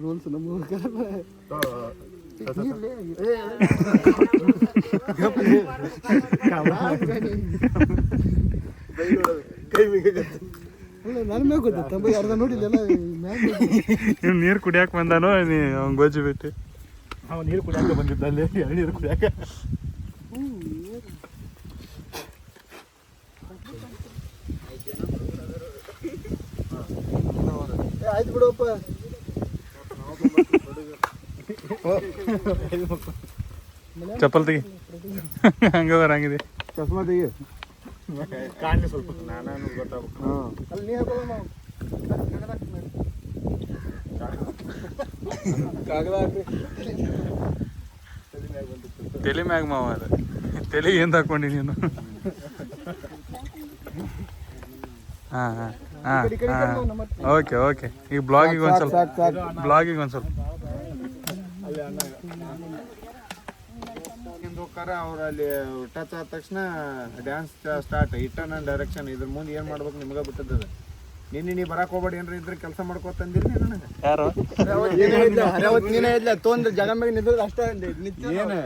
Rules ನಮ್ಮ ನನ್ನ ಮ್ಯಾಗ ಗೊತ್ತ ಯಾರ್ದ ನೋಡಿಲ್ಲ ನೀವು ನೀರು ಕುಡಿಯಾಕ ಬಂದಾನೋ ಅವ್ನು ಗೊಜ್ಜು ಬಿಟ್ಟು ಅವ ನೀರು ಕುಡಿಯಾಕ ಬಂದಿದ್ದ ಅಲ್ಲಿ ನೀರು ಕುಡಿಯಾಕ. ಆಯ್ತು ಬಿಡಪ್ಪ. ಚಪ್ಪಲ್ ತೆಗಿ ಹಂಗ ಬರಂಗಿದೆ. ಚಸ್ಮಾ ತೆಗಿ ಕಾಣಲಿ ಸ್ವಲ್ಪ ನಾನು ಗೊತ್ತಾಗ್ಬೇಕು. ಅಲ್ಲಿ ನೀ ಹಾಕೋಲ್ಲ ಕಾಗದ ಹಾಕಿ ತಲೆ ಮ್ಯಾಗ ಮಾವ ಅದ ತಲೆ ಏನು ಹಾಕೊಂಡಿ ನೀನು. ಹಾಂ ಹಾಂ ಹಾಂ ಹಾಂ ಓಕೆ ಓಕೆ. ಈಗ ಬ್ಲಾಗಿಗೆ ಒಂದು ಸ್ವಲ್ಪ ಹೋಗ್ತಾರ ಅವ್ರು ಅಲ್ಲಿ ಟಚ್ ಆದ ತಕ್ಷಣ ಡ್ಯಾನ್ಸ್ ಸ್ಟಾರ್ಟ್ ಇಟ್ಟನ ಡೈರೆಕ್ಷನ್. ಇದ್ರ ಮುಂದೆ ಏನು ಮಾಡ್ಬೇಕು ನಿಮ್ಗೆ ಬಿಟ್ಟದ. ನಿನ್ನೆ ನೀ ಬರಕ್ಕೆ ಹೋಗ್ಬೇಡಿ ಏನ್ರಿ ಇದ್ರೆ ಕೆಲಸ ಮಾಡ್ಕೋತಂದಿರಿ ನನಗೆ. ಯಾರು ನೀನೇ ಇಲ್ಲ ತೊಂದ್ರೆ ಜಗ ಮ್ಯಾಗ ನಿಂದ್ರೆ ಅಷ್ಟೇ ಏನು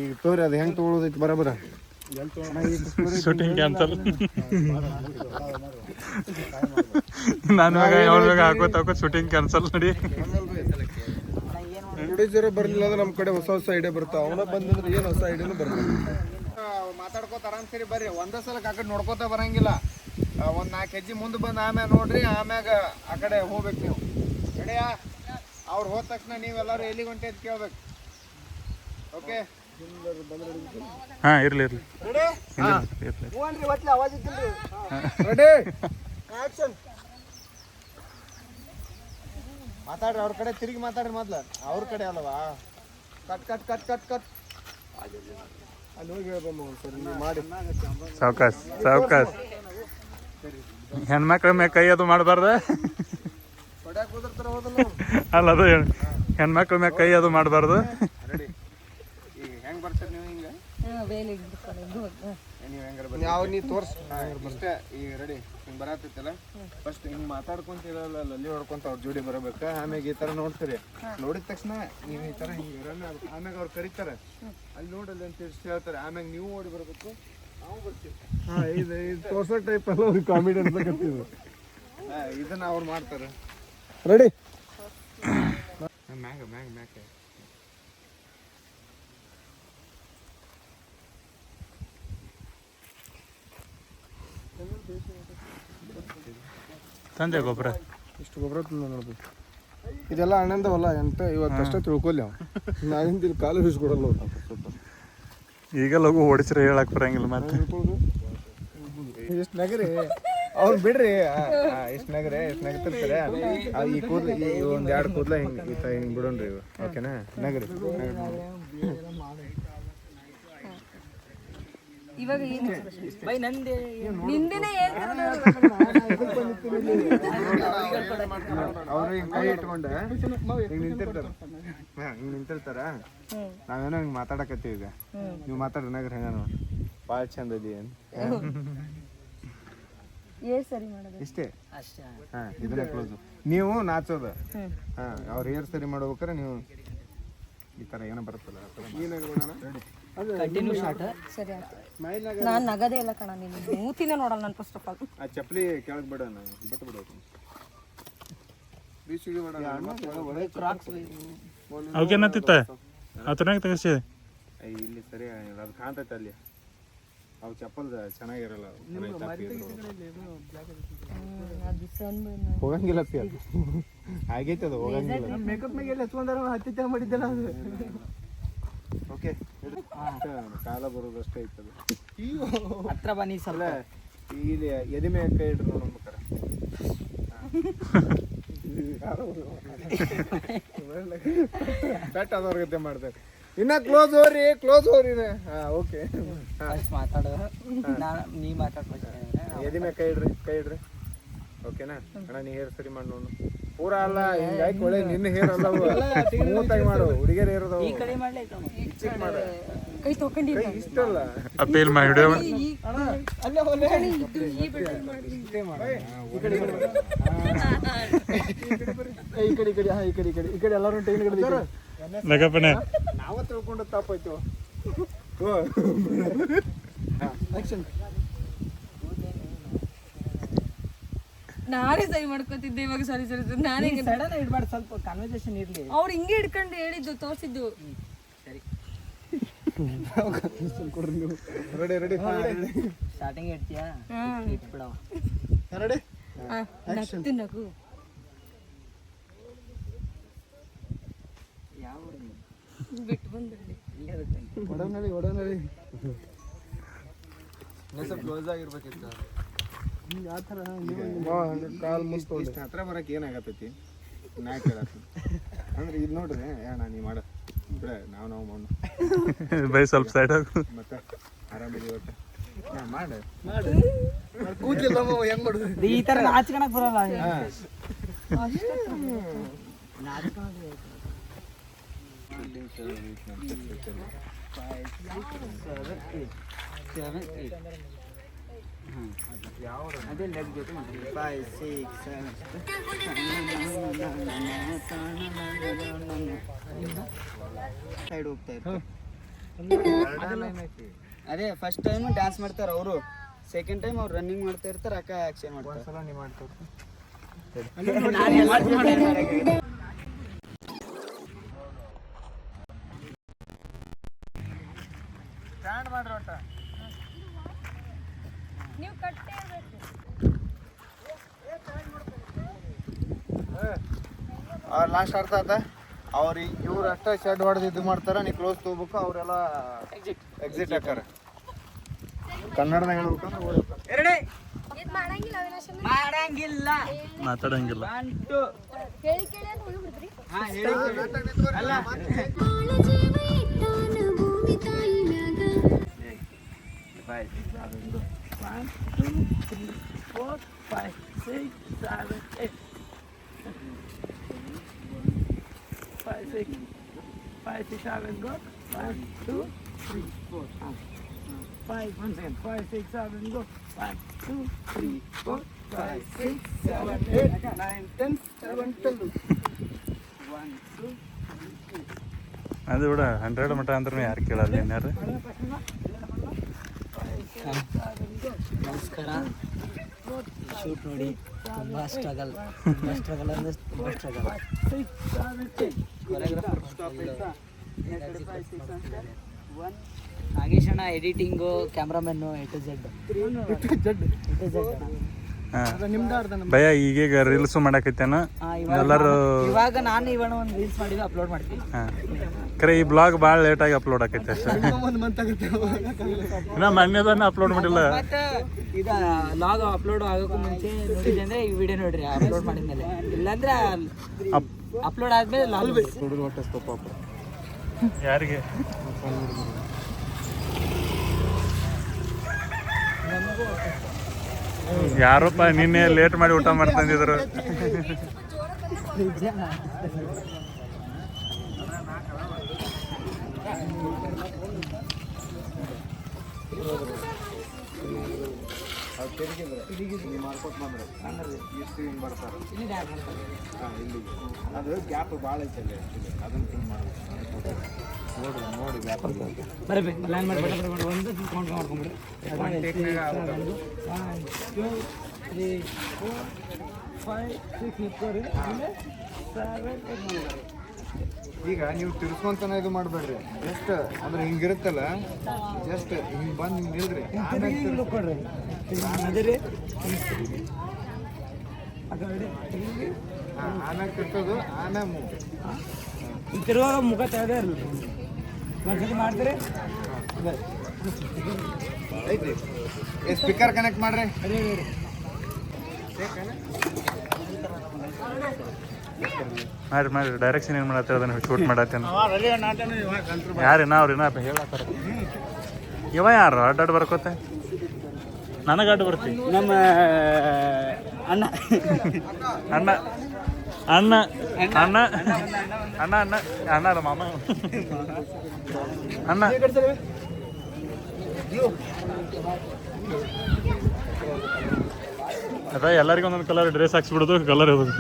ಈಗ ತೋರಿ ಅದು ಹೆಂಗೆ ತೊಗೊಳೋದೈತಿ ಬರಬರ. Shooting cancel. ನಾನು ಅವ್ರ ಮ್ಯಾಗ ಹಾಕೋತ ಶೂಟಿಂಗ್ ಕ್ಯಾನ್ಸಲ್ ನೋಡಿ. ಪ್ರೊಡ್ಯೂಸರ್ ಬರಲಿಲ್ಲ ಅಂದ್ರೆ ನಮ್ಮ ಕಡೆ ಹೊಸ ಹೊಸ ಐಡಿಯಾ ಬರ್ತಾವ. ಅವನ ಬಂದಂದ್ರೆ ಏನು ಹೊಸ ಐಡಿಯಾನು ಬರ್ತದೆ. ಮಾತಾಡ್ಕೋತ ಆರಾಮ್ ಸರಿ ಬರ್ರಿ. ಒಂದೇ ಸಲ ಆ ಕಡೆ ನೋಡ್ಕೋತ ಬರಂಗಿಲ್ಲ. ಒಂದು 4 ಹೆಜ್ಜೆ ಮುಂದೆ ಬಂದು ಆಮ್ಯಾಗ ನೋಡ್ರಿ. ಆಮ್ಯಾಗ ಆ ಕಡೆ ಹೋಗ್ಬೇಕು ನೀವು. ರೆಡಿಯಾ? ಅವ್ರು ಹೋದ ತಕ್ಷಣ ನೀವೆಲ್ಲರೂ ಎಲ್ಲಿಗೆ ಹೊಂಟೆ ಅಂತ ಕೇಳ್ಬೇಕು. ಓಕೆ ಹಾಂ ಇರ್ಲಿ ರೆಡಿ? Ready action. ಮಾತಾಡ್ರಿ ಅವ್ರ ಕಡೆ ತಿರುಗಿ ಮಾತಾಡ್ರಿ ಮೊದ್ಲು. ಅವ್ರ ಕಡೆ ಅಲ್ವಾ? Cut cut cut cut cut ಅಲ್ಲಿ ಹೋಗಿ ಹೇಳ್ಬಮ್ಮ ಸರಿ ನೀವು ಮಾಡಿ. ಸಾವ್ಕಾಸ್ ಸಾವ್ಕಾಸ್. ಹೆಣ್ಮಕ್ಳ ಮ್ಯಾಗ ಕೈ ಅದು ಮಾಡಬಾರ್ದ. ಹೊಡ್ಯಾಕ ಹೋದಿರ್ತಾರ ಹೋದಲ್ಲ. ಅಲ್ಲ ಅದು ಹೆಣ್ಮಕ್ಳ ಮ್ಯಾಗ ಕೈ ಅದು ಮಾಡಬಾರ್ದು. ರೆಡಿ? ಈಗ ಹೆಂಗೆ ಬರ್ತೀರಿ ನೀವು? ಹಿಂಗೆ ನೀವು ಹೆಂಗಾರ ಬರ್ತೀರಿ? ಯಾವ ನೀ ತೋರ್ಸ್ ಇಷ್ಟೇ. ಈಗ ರೆಡಿ? ಹಿಂಗೆ ಬರತ್ತೈತಲ್ಲ ಫಸ್ಟ್ ಹಿಂಗೆ ಮಾತಾಡ್ಕೊಂತ ಇರಲ್ಲ, ಅಲ್ಲಿ ಹೊಡ್ಕೊಂತ ಅವ್ರ ಜೋಡಿ ಬರಬೇಕು. ಆಮ್ಯಾಗ ಈ ಥರ ನೋಡ್ತೀರಿ. ನೋಡಿದ ತಕ್ಷಣ ನೀವು ಈ ಥರ ಹಿಂಗೆ ಇರಲ್ಲ. ಆಮ್ಯಾಗ ಅವ್ರು ಕರೀತಾರೆ ಅಲ್ಲಿ ನೋಡಲ್ಲ ಅಂತ ಹೇಳ್ತಾರೆ. ಆಮ್ಯಾಗ ನೀವು ಓಡಿ ಬರಬೇಕು. ನಾವು ಬರ್ತೀವಿ. ಹಾಂ ಇದು ತೋರ್ಸೋ ಟೈಪ್ ಅಲ್ಲ ಅವ್ರಿಗೆ ಕಾಮಿಡಿ ಅನ್ಸಕತ್ತೀವಿ. ಇದನ್ನ ಅವ್ರು ಮಾಡ್ತಾರೆ. ರೆಡಿ? ಮ್ಯಾಗ ಮ್ಯಾಗ ಮ್ಯಾಗ ತಂದೆ ಗೊಬ್ಬರ ಇಷ್ಟು ಗೊಬ್ಬರ ತಂದ ನೋಡ್ಬೇಕು. ಇದೆಲ್ಲ ಅಣ್ಣಂದವಲ್ಲ ಎಂತ ಇವತ್ತಷ್ಟೇ ತಿಳ್ಕೊಲ್ಲಿ ಅವ. ನಾವಿಂದ ಇಲ್ಲಿ ಕಾಲು ಬೀಸ್ಕೊಡಲ್ಲ ಸ್ವಲ್ಪ. ಈಗ ಲಗು ಓಡಿಸ್ರೆ ಹೇಳಕ್ ಬರಂಗಿಲ್ಲ ಮತ್ತೆ. ಎಷ್ಟು ನಗರಿ ಅವ್ರು ಬಿಡ್ರಿ. ಎಷ್ಟು ನಗರೆ ಎಷ್ಟು ನಗತಿರ್ತಾರೆ. ಈ ಕೂದಲು ಈ ಒಂದು 2 ಕೂದಲ ಹಿಂಗೆ ಹಿಂಗೆ ಬಿಡೋಣ್ರಿ ಇವು. ಓಕೆನಾ? ನಗರಿ ಇವಾಗ ಅವ್ರು ಹಿಂಗೆ ಕೈ ಇಟ್ಕೊಂಡೆ ಹಿಂಗೆ ನಿಂತಿರ್ತಾರ. ಹಿಂಗೆ ನಿಂತಿರ್ತಾರ. ನಾವೇನೋ ಹಿಂಗೆ ಮಾತಾಡಕತ್ತೀವಿ. ಈಗ ನೀವು ಮಾತಾಡ್ರಿ ನಗರ ಹೆಂಗ ಭಾಳ ಚಂದ ಅದಿ ಏನು ಇಷ್ಟೇ. ಹಾಂ ಇದನ್ನ ಕ್ಲೋಸು. ನೀವು ನಾಚೋದು. ಹಾಂ ಅವ್ರು ಹೇರ್ ಸರಿ ಮಾಡ್ಬೇಕಾರೆ ನೀವು ಈ ಥರ ಏನೋ ಬರುತ್ತಲ್ಲ ನಾನು ನಗದೇ ಇಲ್ಲ ಕಣ. ನೀನು ಮೂತಿನೇ ನೋಡಲ್ಲ ನಾನು ಫಸ್ಟ್ ಆಫ್ ಆಲ್. ಆ ಚಪ್ಪಲಿ ಕೆಳಗೆ ಬಿಡ. ನಾನು ಬಿಟ್ಟು ಬಿಡೋದು ಬೀಸಿಗೆ ಬಿಡ. ಅವಕ್ಕೇನತ್ತಿತ್ತ ಆತನಾಗ ತೆಗಿಸಿದೆ ಇಲ್ಲಿ ಸರಿ ಅದು ಕಾಣ್ತೈತೆ ಅಲ್ಲಿ. ಅವು ಚಪ್ಪಲ್ ಚೆನ್ನಾಗಿರಲ್ಲ. ಹೋಗಂಗಿಲ್ಲ ಅದು ಆಗೈತೆ. ಅದು ಹೋಗಂಗಿಲ್ಲ. ಮೇಕಪ್ ಮ್ಯಾಗ ಎಲ್ಲ ಹಚ್ಕೊಂಡಾರ ಹತ್ತಿ ಮಾಡಿದ್ದಲ್ಲ ಅದು. ಓಕೆ ಕಾಲ ಬರೋದಷ್ಟೇ ಐತದು. ಹತ್ರ ಬನ್ನಿ ಅಲ್ಲ ಇಲ್ಲಿ ಎದೆ ಮ್ಯಾಗ ಕೈ ಇಡ್ರಿ ನೋಡ್ಬೇಕಾರೆ. ಕಟ್ ಅದವ್ರ ಗತೆ ಮಾಡ್ತಾರೆ. ಇನ್ನ ಕ್ಲೋಸ್ ಹೋರಿ ಕ್ಲೋಸ್ ಹೋರಿ. ಹಾಂ ಓಕೆ ಮಾತಾಡೋ ನೀ ಮಾತಾಡ್ಬೇಕು. ಎದೆ ಮ್ಯಾಗ ಕೈ ಇಡ್ರಿ ಕೈ ಇಡ್ರಿ. ಓಕೆನಾ ಅಣ್ಣ? ನೀ ಹೇರ್ ಸರಿ ಮಾಡಿ ನೋಡು. ಪೂರ ಅಲ್ಲ ಹಿಂಗಾಗಿ ಕೊಳೆ ನಿನ್ನ ಹೇರ್ ಅಲ್ಲವು ಸ್ಮೂತಾಗಿ ಮಾಡು ಹುಡುಗಿಯರ್ ಹೇರ್ ಅದಾವು ಚಿಕ್ಕ ಮಾಡು ಕೈ ತೊಗೊಂಡಿಲ್ಲ ಇಷ್ಟಲ್ಲ ಅಪೀಲ್ ಮಾಡಿ ಹಿಡಿಯೋ ಇಷ್ಟೇ ಮಾಡು ಈ ಕಡೆ ಎಲ್ಲರೂ ಟೈನ್ ಕಡೆ ನಗಪ್ಪನೆ ನಾವ ತಿಳ್ಕೊಂಡು ತಪ್ಪಾಯ್ತು ನಾನೇ ಸೈ ಮಾಡ್ಕೊತಿದ್ದೆ ಇವಾಗ ಸರಿ ನಾನೇ ಸಡನ್ ಇಡ್ಬಾರ್ದು, ಸ್ವಲ್ಪ ಕನ್ವರ್ಸೇಷನ್ ಇರ್ಲಿ. ಅವ್ರು ಹಿಂಗೆ ಹಿಡ್ಕೊಂಡು ಹೇಳಿದ್ದು ತೋರಿಸಿದ್ದು. ಸರಿ ರೆಡಿ ಸ್ಟಾರ್ಟಿಂಗ್ ಇಡ್ತೀಯಾ ಇಟ್ಬಿಡವ ರೆಡಿ ನಗ್ತು ನಗು. ಯಾವ ಬಿಟ್ಟು ಬಂದ್ರಲ್ಲಿ ಒಡನಡಿ ಸ್ವಲ್ಪ ಕ್ಲೋಸ್ ಆಗಿರ್ಬೇಕಿತ್ತು. ಕಾಲ್ ಮುಸ್ತು ಇಷ್ಟು ಹತ್ರ ಬರಕ್ಕೆ ಏನಾಗತ್ತೈತಿ ನಾ ಕೇಳತ್ತಿ ಅಂದ್ರೆ ಇದು ನೋಡ್ರಿ ಅಣ್ಣ ನೀ ಮಾಡ ಬಿಡ ನಾವು ಮಣ್ಣು ಬೈ ಸ್ವಲ್ಪ ಸೈಡ್ ಆಗು. ಮತ್ತೆ ಆರಾಮಿದ್ದೀವಿ ಒಟ್ಟು ಮಾಡು ಕೂತಿಲ್ಲ ಹೆಂಗ್ ಮಾಡುದು ಈ ತರ ನಾಚ್ಕೊಳಕ್ ಬರಲ್ಲ. ಅದೇ ಲೆಗ್ ಜೊತೆ 5 6 ಸೈಡ್ ಹೋಗ್ತಾ ಇರ್ತಾರೆ. ಅದೇ ಫಸ್ಟ್ ಟೈಮ್ ಡ್ಯಾನ್ಸ್ ಮಾಡ್ತಾರೆ ಅವರು, ಸೆಕೆಂಡ್ ಟೈಮ್ ಅವ್ರು ರನ್ನಿಂಗ್ ಮಾಡ್ತಾ ಇರ್ತಾರೆ, ಅಕ್ಕ ಆಕ್ಷನ್ ಮಾಡ್ತಾರೆ. ಸ್ಟ್ಯಾಂಡ್ ಮಾಡ್ರಿ ಒಟ್ಟ ನೀವು ಕಟ್ಟೆ ಇರ್ಬೇಕು. ಲಾಸ್ಟ್ ಅರ್ಥ ಆತ. ಅವ್ರಿಗೆ ಇವ್ರು ಅಷ್ಟೇ ಶೆಡ್ ಹೊಡೆದು ಇದು ಮಾಡ್ತಾರ, ನೀ ಕ್ಲೋಸ್ ತಗೋಬೇಕು, ಅವರೆಲ್ಲ ಎಕ್ಸಿಟ್ ಹಾಕಾರ. ಕನ್ನಡದಾಗ ಹೇಳ್ಬೇಕಂದ್ರೆ ಇದು ಮಾಡಂಗಿಲ್ಲ ಅವಿನಾಶ್ ಅಣ್ಣ. ಮಾಡಂಗಿಲ್ಲ, ಮಾತಾಡಂಗಿಲ್ಲ. ಹೇಳಿ ಕೇಳಿ ಅಂತ ಹೋಗ್ಬಿಡ್ರಿ. ಅಲ್ಲ ಅದು ಬಿಡ 100 ಮಟ ಅಂದ್ರೆ ಯಾರು ಕೇಳಲ್ಲ ಇನ್ಯಾರು. ನಮಸ್ಕಾರ. ಶೂಟ್ ನೋಡಿ ತುಂಬ ಸ್ಟ್ರಗಲ್ ಅಂದ್ರೆ ತುಂಬ ಸ್ಟ್ರಗಲ್. ನಾಗೇಶ್ ಅಣ್ಣ ಎಡಿಟಿಂಗು, ಕ್ಯಾಮ್ರಾಮನ್ನು ಎ ಟು ಝೆಡ್. ಭಯ ಈಗೀಗ ರೀಲ್ಸ್ ಮಾಡಕತ್ತೇನ ಎಲ್ಲರೂ. ಇವಾಗ ನಾನು ಇವನ ಒಂದು ರೀಲ್ಸ್ ಮಾಡಿದ್ವಿ, ಅಪ್ಲೋಡ್ ಮಾಡ್ತೀನಿ. ಖರೆ ಈ ಬ್ಲಾಗ್ ಭಾಳ ಲೇಟಾಗಿ ಅಪ್ಲೋಡ್ ಆಕೈತೆ ಅಷ್ಟೇ. ನಾ ಮೊನ್ನೆದನ್ನ ಅಪ್ಲೋಡ್ ಮಾಡಿಲ್ಲ. ಮತ್ತೆ ಇದು ಲಾಗ್ ಅಪ್ಲೋಡ್ ಆಗೋಕ್ಕೂ ಮುಂಚೆ ನೋಡಿದ್ದೆ ಅಂದ್ರೆ ಈ ವಿಡಿಯೋ ನೋಡ್ರಿ, ಅಪ್ಲೋಡ್ ಮಾಡಿದ್ಮೇಲೆ. ಇಲ್ಲಾಂದ್ರೆ ಅಪ್ಲೋಡ್ ಆದ್ಮೇಲೆ ಲಾಗ್ ಯಾರಿಗೆ ಯಾರಪ್ಪ ನಿನ್ನೆ ಲೇಟ್ ಮಾಡಿ ಊಟ ಮಾಡ್ತಂದಿದ್ರು. ಮಾಡ್ಕೊತ ಬಂದ್ರೆ ಎಷ್ಟು ಹಿಂಗೆ ಬರ್ತಾರೆ. ಇಲ್ಲಿ ಅದು ಗ್ಯಾಪ್ ಭಾಳ ಐತೆ ಅಲ್ಲಿ, ಅದನ್ನ ತಿಂಗ್ ಮಾಡ್ಬೇಕು. ನೋಡಿ ಗ್ಯಾಪ್ ಬರಬೇಕು ಪ್ಲಾನ್ ಮಾಡ್ಕೊಂಡು ಒಂದು ಕೌಂಟ್ ಮಾಡ್ಕೊಂಡ್ಬಿಡ್ರಿ. 1 2 3 4 5 6 ಇಟ್ಕೊರಿ, ಆಮೇಲೆ 7 8 ಈಗ ನೀವು ತಿರ್ಸ್ಕೊಂತಾನೆ ಇದು ಮಾಡಬೇಡ್ರಿ. ಜಸ್ಟ್ ಅಂದ್ರೆ ಹಿಂಗಿರುತ್ತಲ್ಲ, ಜಸ್ಟ್ ಹಿಂಗೆ ಬಂದು ಹಿಂಗೆ ನಿಲ್ರಿ, ಕೊಡ್ರಿ. ಅದೇ ಆಮ್ಯಾಗ ತಿರ್ಸೋದು, ಆಮ್ಯಾಗ ಮೂವ್. ತಿರುವಾಗ ಮುಖ ತೆಗೆದೇ ಇರಲಿ. ಒಂದ್ಸತಿ ಮಾಡ್ತೀರಿ ಐತಿ. ಸ್ಪೀಕರ್ ಕನೆಕ್ಟ್ ಮಾಡ್ರಿ. ಮಾಡ್ರಿ ಡೈರೆಕ್ಷನ್ ಏನು ಮಾಡತ್ತೆ ಅದನ್ನ ಶೂಟ್ ಮಾಡತ್ತೇನೆ. ಯಾರೇನ ಅವ್ರೇನ ಹೇಳತ್ತಾರ. ಇವ ಯಾರು ಅಡ್ಡಾಡ್ ಬರ್ಕೋತೆ? ನನಗೆ ಅಡ್ಡ ಬರ್ತಿ ನಮ್ಮ ಅಣ್ಣ. ಅಣ್ಣ ಅಣ್ಣ ಅಣ್ಣ ಅಣ್ಣ ಅಣ್ಣ ಅಲ್ಲ ಮಾಮ ಅಣ್ಣ ಅದ ಎಲ್ಲರಿಗೂ ಒಂದೊಂದು ಕಲರ್ ಡ್ರೆಸ್ ಹಾಕ್ಸ್ಬಿಡೋದು ಕಲರ್ ಇರೋದು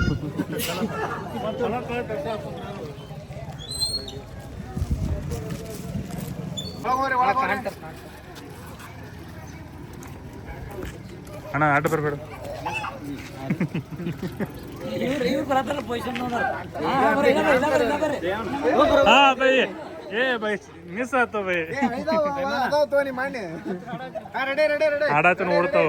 ಅಣ್ಣ ಆಟ ಬರಬೇಡ ಹಾ ಬೈ ಏ ಬೈ ಮಿಸ್ ಆತ ಬೈ ಆಡಾತನ ಓಡ್ತಾವ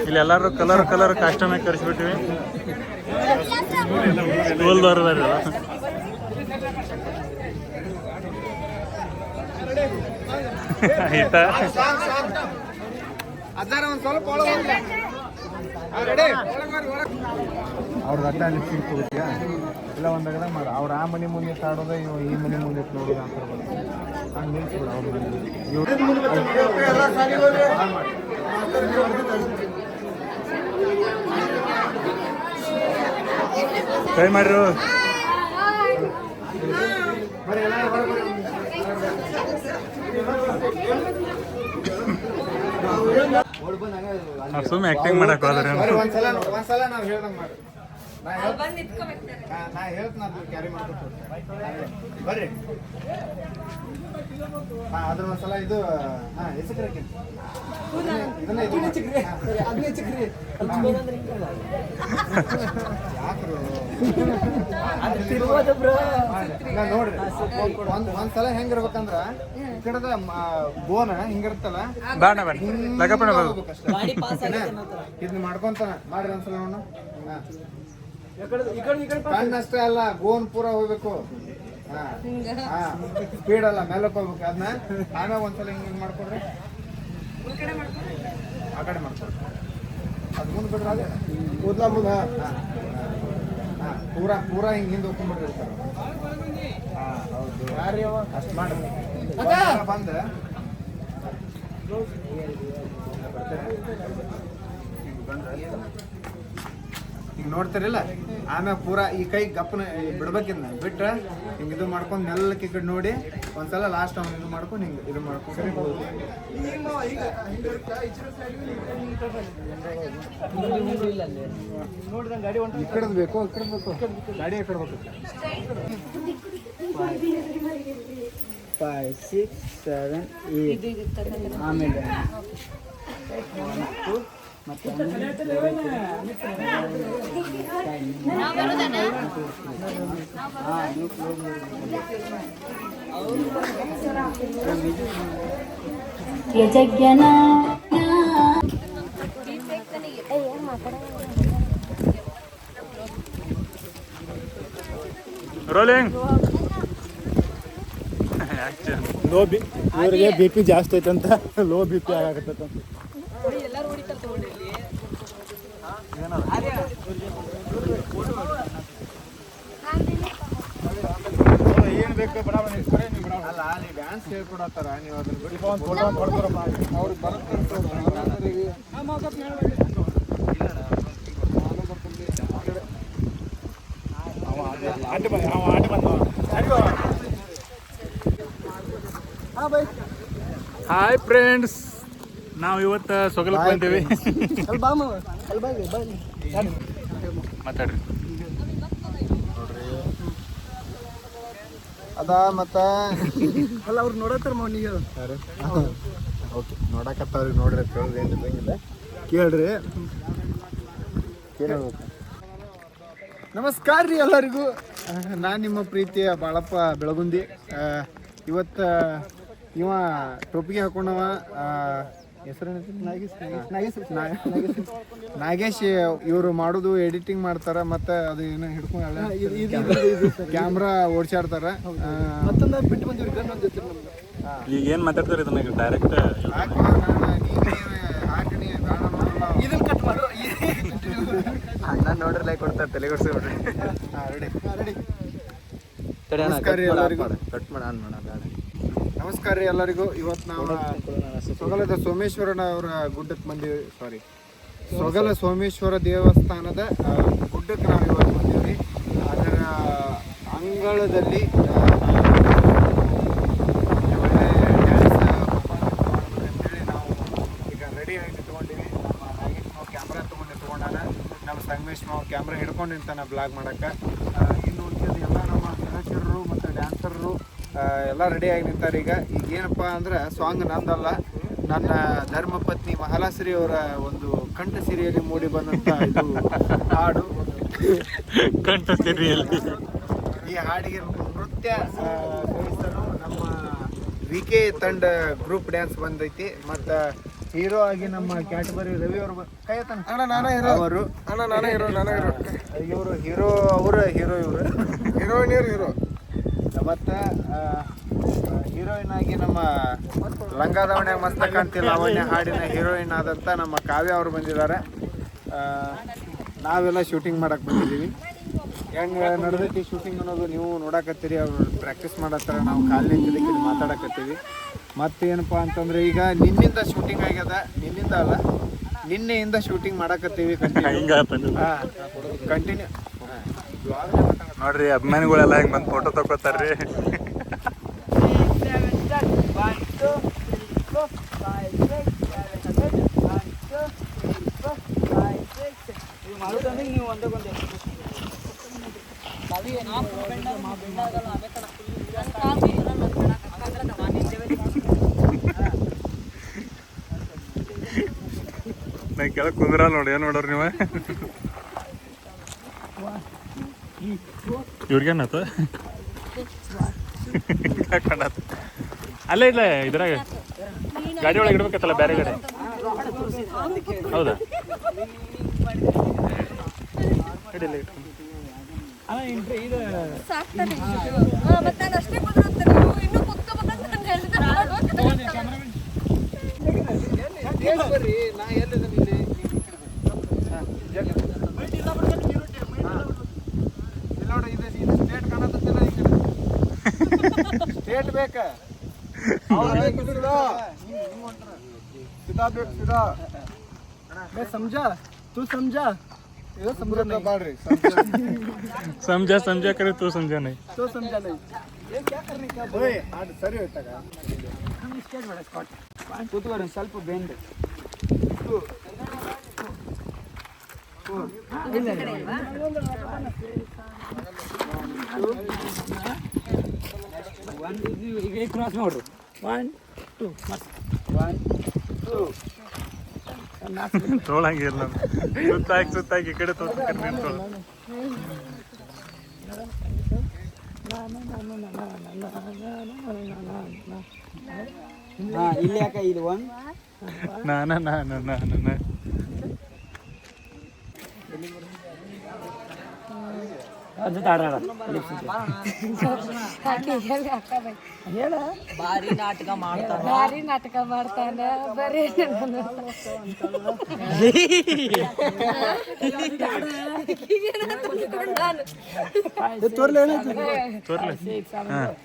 ಇಲ್ಲಿ ಎಲ್ಲರೂ ಕಲರ್ ಕಲರ್ ಕಾಸ್ಟ್ಯೂಮ್ ಕರೆಸ್ಬಿಟ್ಟಿವಿ ಸ್ಕೂಲ್ದವ್ರದಾರ ಆಯ್ತಾ ಅವ್ರ ಅಡ್ಡ ಲಿಪ್ಸಿಂಗ್ ತಗೋತೀಯ ಇಲ್ಲ ಒಂದಾಗ ಮಾಡ ಅವ್ರ ಆ ಮನೆ ಮುಂದೆ ಆಡೋದ ಇವ ಈ ಮನೆ ಮುಂದೆ ನೋಡೋದು ಅಂತ ಹಂಗೆ ನಿಲ್ಸ್ಬಿಡ ಅವ್ರ ಟ್ರೈ ಮಾಡ್ರು ಸುಮ್ಮನೆ ಆಕ್ಟಿಂಗ್ ಮಾಡಕ್ ಹೋದ್ರೆ ಒಂದ್ಸಲ ನಾವ್ ಹೇಳ್ದಂಗ್ ಮಾಡಿ ನಾ ಹೇಳ್ತೀನಿ ಅದು ಕ್ಯಾರಿ ಮಾಡ್ಕೊತ ಬರ್ರಿ ಅದ್ರ ಒಂದ್ಸಲ ಇದು ಹೆಸರು ನೋಡ್ರಿ ಒಂದ್ಸಲ ಹೆಂಗಿರ್ಬೇಕಂದ್ರ ಈ ಕಡೆದ ಗೋನ ಹಿಂಗಿರ್ತಲ್ಲ ಬಾಣ ಬನ್ನಿ ಲಗಪ್ಪಣ ಇದನ್ನ ಮಾಡ್ಕೊಂತಾನ ಮಾಡ್ರಿ ಒಂದ್ಸಲ ನೋಡು ಕಣ್ಣಷ್ಟೇ ಅಲ್ಲ ಗೋನ್ ಪೂರ ಹೋಗ್ಬೇಕು ಸ್ಪೀಡ್ ಅಲ್ಲ ಮೇಲಕ್ ಹೋಗ್ಬೇಕು ಅದನ್ನ ಆಮ್ಯಾಗ ಒಂದ್ಸಲ ಹಿಂಗ್ ಮಾಡ್ಕೊಡ್ರಿ ಆ ಕಡೆ ಮಾಡ್ಕೊಡ್ರಿ ಅದ್ ಮುಂದ್ ಬಿಡ್ರ ಅದೇ ಕೂದ್ಲ ಮುಂದ ಪೂರಾ ಪೂರಾ ಹಿಂಗ್ ಹಿಂದ್ ಹೋಗ್ಕೊಂಡ್ಬಿಡ್ರಿ ಹೌದು ಯಾರೀ ಅವ ಅಷ್ಟ್ ಮಾಡ್ರಿ ಬಂದ ಈಗ ನೋಡ್ತಾರಿಲ್ಲ ಆಮ್ಯಾಗ ಪೂರಾ ಈ ಕೈ ಗಪ್ಪನ ಬಿಡ್ಬೇಕಿದ್ನ ಬಿಟ್ರ ಹಿಂಗೆ ಇದು ಮಾಡ್ಕೊಂಡು ನೆಲ್ಲಕ್ಕೆ ಈ ಕಡೆ ನೋಡಿ ಒಂದ್ಸಲ ಲಾಸ್ಟ್ ಅವ್ನು ಇದು ಮಾಡ್ಕೊಂಡು ಹಿಂಗೆ ಇದು ಮಾಡ್ಕೊಂಡು ಈ ಕಡೆದು ಬೇಕು ಈ ಕಡೆ ಬೇಕು ಗಾಡಿ ಈ ಕಡೆ ಬೇಕು 5, 6, 7, 8 ಆಮೇಲೆ ಮತ್ತೆ ಯಜಜ್ಞನ ರೋಲಿಂಗ್ ಲೋ ಬಿ ಇವರಿಗೆ ಬಿ ಪಿ ಜಾಸ್ತಿ ಐತಂತ ಲೋ ಬಿ ಪಿ ಆಗತ್ತಂತ ಏನು ಬೇಕು ಅಲ್ಲ ನೀವು ಡ್ಯಾನ್ಸ್ ಹೇಳ್ಕೊಡತ್ತಾರ ನೀವು ಅದನ್ನ ಅವ್ರಿಗೆ ಬರುತ್ತೆ ಹಾಯ್ ಫ್ರೆಂಡ್ಸ್ ನಾವು ಇವತ್ತು ಸೊಗಲಕ್ಕೆ ಬಂದೀವಿ ಮಾತಾಡ್ರಿ ಅದ ಮತ್ತ ಅಲ್ಲ ಅವ್ರು ನೋಡತ್ತಾರ ಮೌನಿಗೆ ಓಕೆ ನೋಡಕತ್ತವ್ರಿಗೆ ನೋಡ್ರಿ ಅಂತ ಹೇಳಿದ್ರೆ ಏನು ಇರಂಗಿಲ್ಲ ಕೇಳ್ರಿ ಕೇಳಬೇಕು ನಮಸ್ಕಾರ ರೀ ಎಲ್ಲರಿಗೂ ನಾನು ನಿಮ್ಮ ಪ್ರೀತಿಯ ಬಾಳಪ್ಪ ಬೆಳಗುಂದಿ ಇವತ್ತು ಇವ ಟೋಪಿಗೆ ಹಾಕೊಂಡವ ಹೆಸರು ನಾಗೇಶ್ ಇವರು ಮಾಡೋದು ಎಡಿಟಿಂಗ್ ಮಾಡ್ತಾರ ಮತ್ತೆ ಅದು ಏನೋ ಹಿಡ್ಕೊಂಡು ಕ್ಯಾಮ್ರಾ ಓಡ್ಸಾಡ್ತಾರ ಬಿಟ್ಟು ಬಂದಿವ್ರಿ ಈಗ ಏನು ಮಾತಾಡ್ತಾರೆ ಇದನ್ನ ಡೈರೆಕ್ಟ್ ಇದನ್ನ ಕಟ್ ಮಾಡು. ಅಣ್ಣ ನೋಡ್ರಿ ಲೈಕ್ ಕೊಡ್ತಾರೆ ತಲೆ ಕೊಡ್ಸಿ ನಮಸ್ಕಾರ ರೀ ಎಲ್ಲರಿಗೂ. ಕಟ್ ಮಾಡ ನಮಸ್ಕಾರ ರೀ ಎಲ್ಲರಿಗೂ. ಇವತ್ತು ನಾವು ಸೊಗಲದ ಸೋಮೇಶ್ವರನ ಅವರ ಗುಡ್ಡಕ್ಕೆ ಬಂದೀವಿ. ಸೊಗಲ ಸೋಮೇಶ್ವರ ದೇವಸ್ಥಾನದ ಗುಡ್ಡಕ್ಕೆ ನಾವು ಇವತ್ತು ಬಂದೀವಿ. ಅದರ ಅಂಗಳದಲ್ಲಿ ಒಳ್ಳೆ ಡ್ಯಾನ್ಸ್ ಅಂತೇಳಿ ನಾವು ಈಗ ರೆಡಿ ಆಗಿ ನಿಂತ್ಕೊಂಡಿವಿ. ನಮ್ಮ ನಾಗೇಶ್ ಮಾವು ಕ್ಯಾಮ್ರಾ ತೊಗೊಂಡಾನ, ನಮ್ಮ ಸಂಗಮೇಶ್ ಮಾವು ಕ್ಯಾಮ್ರಾ ಹಿಡ್ಕೊಂಡು ನಿಂತಾನ ಬ್ಲಾಗ್ ಮಾಡೋಕ್ಕೆ. ಇನ್ನು ಉಳಿದ ಎಲ್ಲ ನಮ್ಮ ಸದಸ್ಯರು ಮತ್ತು ಡ್ಯಾನ್ಸರು ಎಲ್ಲ ರೆಡಿಯಾಗಿ ನಿಂತಾರೆ. ಈಗ ಏನಪ್ಪ ಅಂದ್ರೆ ಸಾಂಗ್ ನಂದಲ್ಲ, ನನ್ನ ಧರ್ಮಪತ್ನಿ ಮಹಾಲಾಶ್ರೀ ಅವರ ಒಂದು ಕಂಠ ಸಿರಿಯಲ್ಲಿ ಮೂಡಿ ಬಂದಂಥ ಇದು ಹಾಡು. ಕಂಠ ಸಿರಿಯಲ್ಲಿ ಈ ಹಾಡಿಗೆ ನೃತ್ಯ ಕಲಿಸಲು ನಮ್ಮ VK ತಂಡ ಗ್ರೂಪ್ ಡ್ಯಾನ್ಸ್ ಬಂದೈತಿ. ಮತ್ತು ಹೀರೋ ಆಗಿ ನಮ್ಮ ಕ್ಯಾಟಗರಿ ರವಿ ಅವರು ಅಣ್ಣ ನಾನೇ ಹೀರೋ, ಅವರು ಅಣ್ಣ ನಾನೇ ಹೀರೋ, ನಾನೇ ಹೀರೋ. ಇವರು ಹೀರೋ, ಅವರು ಹೀರೋ, ಇವರು ಹೀರೋಯಿನಿಯರ್ ಹೀರೋ. ಮತ್ತು ಹೀರೋಯಿನ್ ಆಗಿ ನಮ್ಮ ಲಂಗಾದವಣೆ ಮಸ್ತ ಕಾಣ್ತಿಲ್ಲ ಅವನೇ ಹಾಡಿನ ಹೀರೋಯಿನ್ ಆದಂಥ ನಮ್ಮ ಕಾವ್ಯ ಅವರು ಬಂದಿದ್ದಾರೆ. ನಾವೆಲ್ಲ ಶೂಟಿಂಗ್ ಮಾಡಕ್ಕೆ ಬಂದಿದ್ದೀವಿ. ಹೆಂಗೆ ನಡೆದೈತಿ ಶೂಟಿಂಗ್ ಅನ್ನೋದು ನೀವು ನೋಡಕತ್ತೀರಿ. ಅವ್ರು ಪ್ರಾಕ್ಟೀಸ್ ಮಾಡತ್ತಾರ, ನಾವು ಕಾಲಿನಿಂದ ಮಾತಾಡಕತ್ತೀವಿ. ಮತ್ತೇನಪ್ಪ ಅಂತಂದ್ರೆ ಈಗ ನಿನ್ನಿಂದ ಶೂಟಿಂಗ್ ಆಗ್ಯದ, ನಿನ್ನಿಂದ ಅಲ್ಲ ನಿನ್ನೆಯಿಂದ ಶೂಟಿಂಗ್ ಮಾಡಕತ್ತೀವಿ. ಕಂಟಿನ್ಯೂ ನೋಡ್ರಿ ಅಭಿಮಾನಿಗಳೆಲ್ಲ ಹಿಂಗೆ ಬಂದು ಫೋಟೋ ತಗೋತಾರ್ರಿ. ನೀವು ಒಂದೇ ಬಂದೆ ನಾ ಕೆಳಗೆ ಕುಂದ್ರ ನೋಡಿ ಏನು ನೋಡ್ರಿ ನೀವು. ಇವ್ರಿಗೇನಾತ ಅಲ್ಲೇ ಇಲ್ಲ ಇದ್ರಾಗ ಗಾಡಿ ಒಳಗೆ ಇಡ್ಬೇಕತ್ತಲ್ಲ ಬೇರೆ ಗಾಡಿ. ಹೌದಾ ಇಡಿಲ್ಲ ಬರ್ರಿ. ನಾ ಎಲ್ಲಿದೆ ನೋಡ್ರಿ, ಇದು ಸ್ಟೇಟ್ ಕಾಣತ್ತಿಲ್ಲ. ಸ್ಟೇಟ್ ಬೇಕಾ समझा तू समझा ये समझा नहीं बाड़ी समझा समझा करे तो समझा नहीं तो समझा नहीं ये क्या करने का ओए आज सरी होता का हम स्टेज बड़ा स्पॉट ಕೂತ್ಕೋರಿ ಸ್ವಲ್ಪ ಬೆಂಡ್ ಈಗ ಕ್ರಾಸ್ ನೋಡ್ರಿ 1 2 1 2 ತೋಳಂಗಿಲ್ಲ ಸುತ್ತಾಗಿ ಈ ಕಡೆ ತೋರ್ಸ್ತಾರೆ ನಿಂತು. ಇಲ್ಲಿ ಯಾಕ ಇದು ಒನ್ ನಾನ ಅದು ತಾಡಾಡ ಭಾರಿ ನಾಟಕ ಮಾಡ್ತಾನೆ ಬರೀ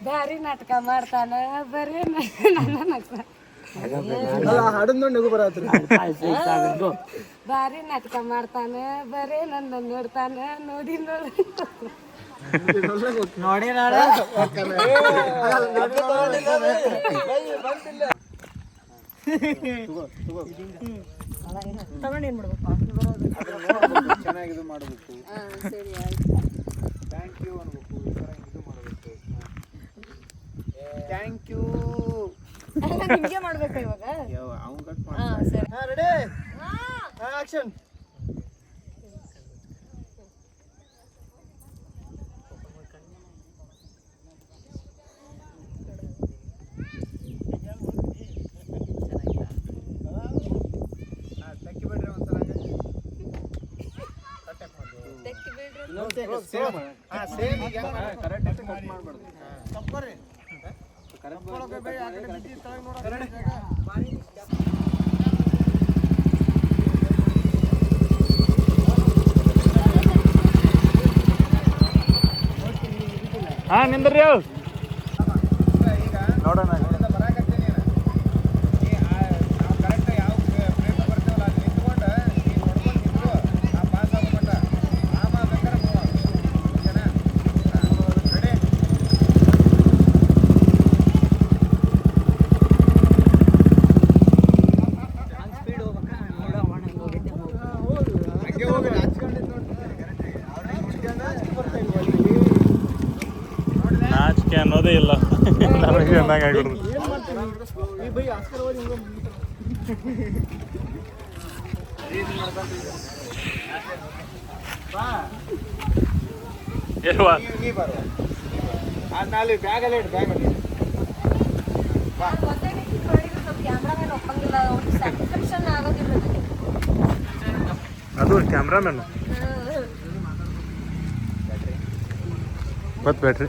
ಭಾರಿ ನಾಟಕ ಮಾಡ್ತಾನೆ ಬರೀ ಹಾಡನ್ ನೋಡಿ ನಗು ಬರತ್ರಿ. ಭಾರಿ ನಾಟಕ ಮಾಡ್ತಾನೆ ಬರೀ ನನ್ನ ನೋಡ್ತಾನೆ ನೋಡಿ ನೋಡಿ ನಾಡ ತಗೊಂಡು ಏನ್ ಮಾಡ್ಬೇಕು ಚೆನ್ನಾಗಿ ಇದು ಮಾಡಬೇಕು. ಸರಿ ಆಯ್ತು ಥ್ಯಾಂಕ್ ಯು ಅನ್ಬೇಕು. ಈ ಥರ ಇದು ಮಾಡಬೇಕು. ಥ್ಯಾಂಕ್ ಯು ನಿಮ್ಗೆ ಮಾಡ್ಬೇಕಾ ಇವಾಗ ಅವ್ನು ಕಟ್ ಸರಿ ರೆಡಿ ಆಕ್ಷನ್. ತೆಕ್ಕಿ ಬಿಡ್ರಿ ಒಂದ್ಸಲ ಸೇಮ್ ಕರೆಕ್ಟ್ ಕಟ್ ಮಾಡಬಾರ್ದು. ಹಾ ನಿಂದ್ರಿ ಅವ್ ನೋಡೋಣ ಸ್ಪೀಡ್ ಹೋಗ್ಬೇಕಾ ನೋಡೋಣ ಹಂಗೆ ಹೋಗೈತೆ ಹಂಗೆ ಹೋಗಿ ನಾಚಿಕೆ ಅನ್ನೋದೇ ಇಲ್ಲ ನಮಗೆ ಅಂದಂಗೆ ಆಗಿಬಿಡ್ದು ಈ ಬೈ ಆಸ್ಕರವಾಗಿ ಏವಾ ನೀ ಬರುವ ಅಲ್ಲಿ ಬ್ಯಾಗಲ್ಲಿ ಇಡು ಬ್ಯಾಗಲ್ಲಿ ಕ್ಯಾಮ್ರಾಮನ್ ಒಪ್ಪಂಗಿಲ್ಲ ಅವ್ರಿಗೆ ಸ್ಯಾಟಿಸ್ಫ್ಯಾಕ್ಷನ್ ಆಗೋದಿಲ್ಲ ಅದು ಕ್ಯಾಮ್ರಾಮನ್ ಗೊತ್ತು ಬ್ಯಾಟ್ರಿ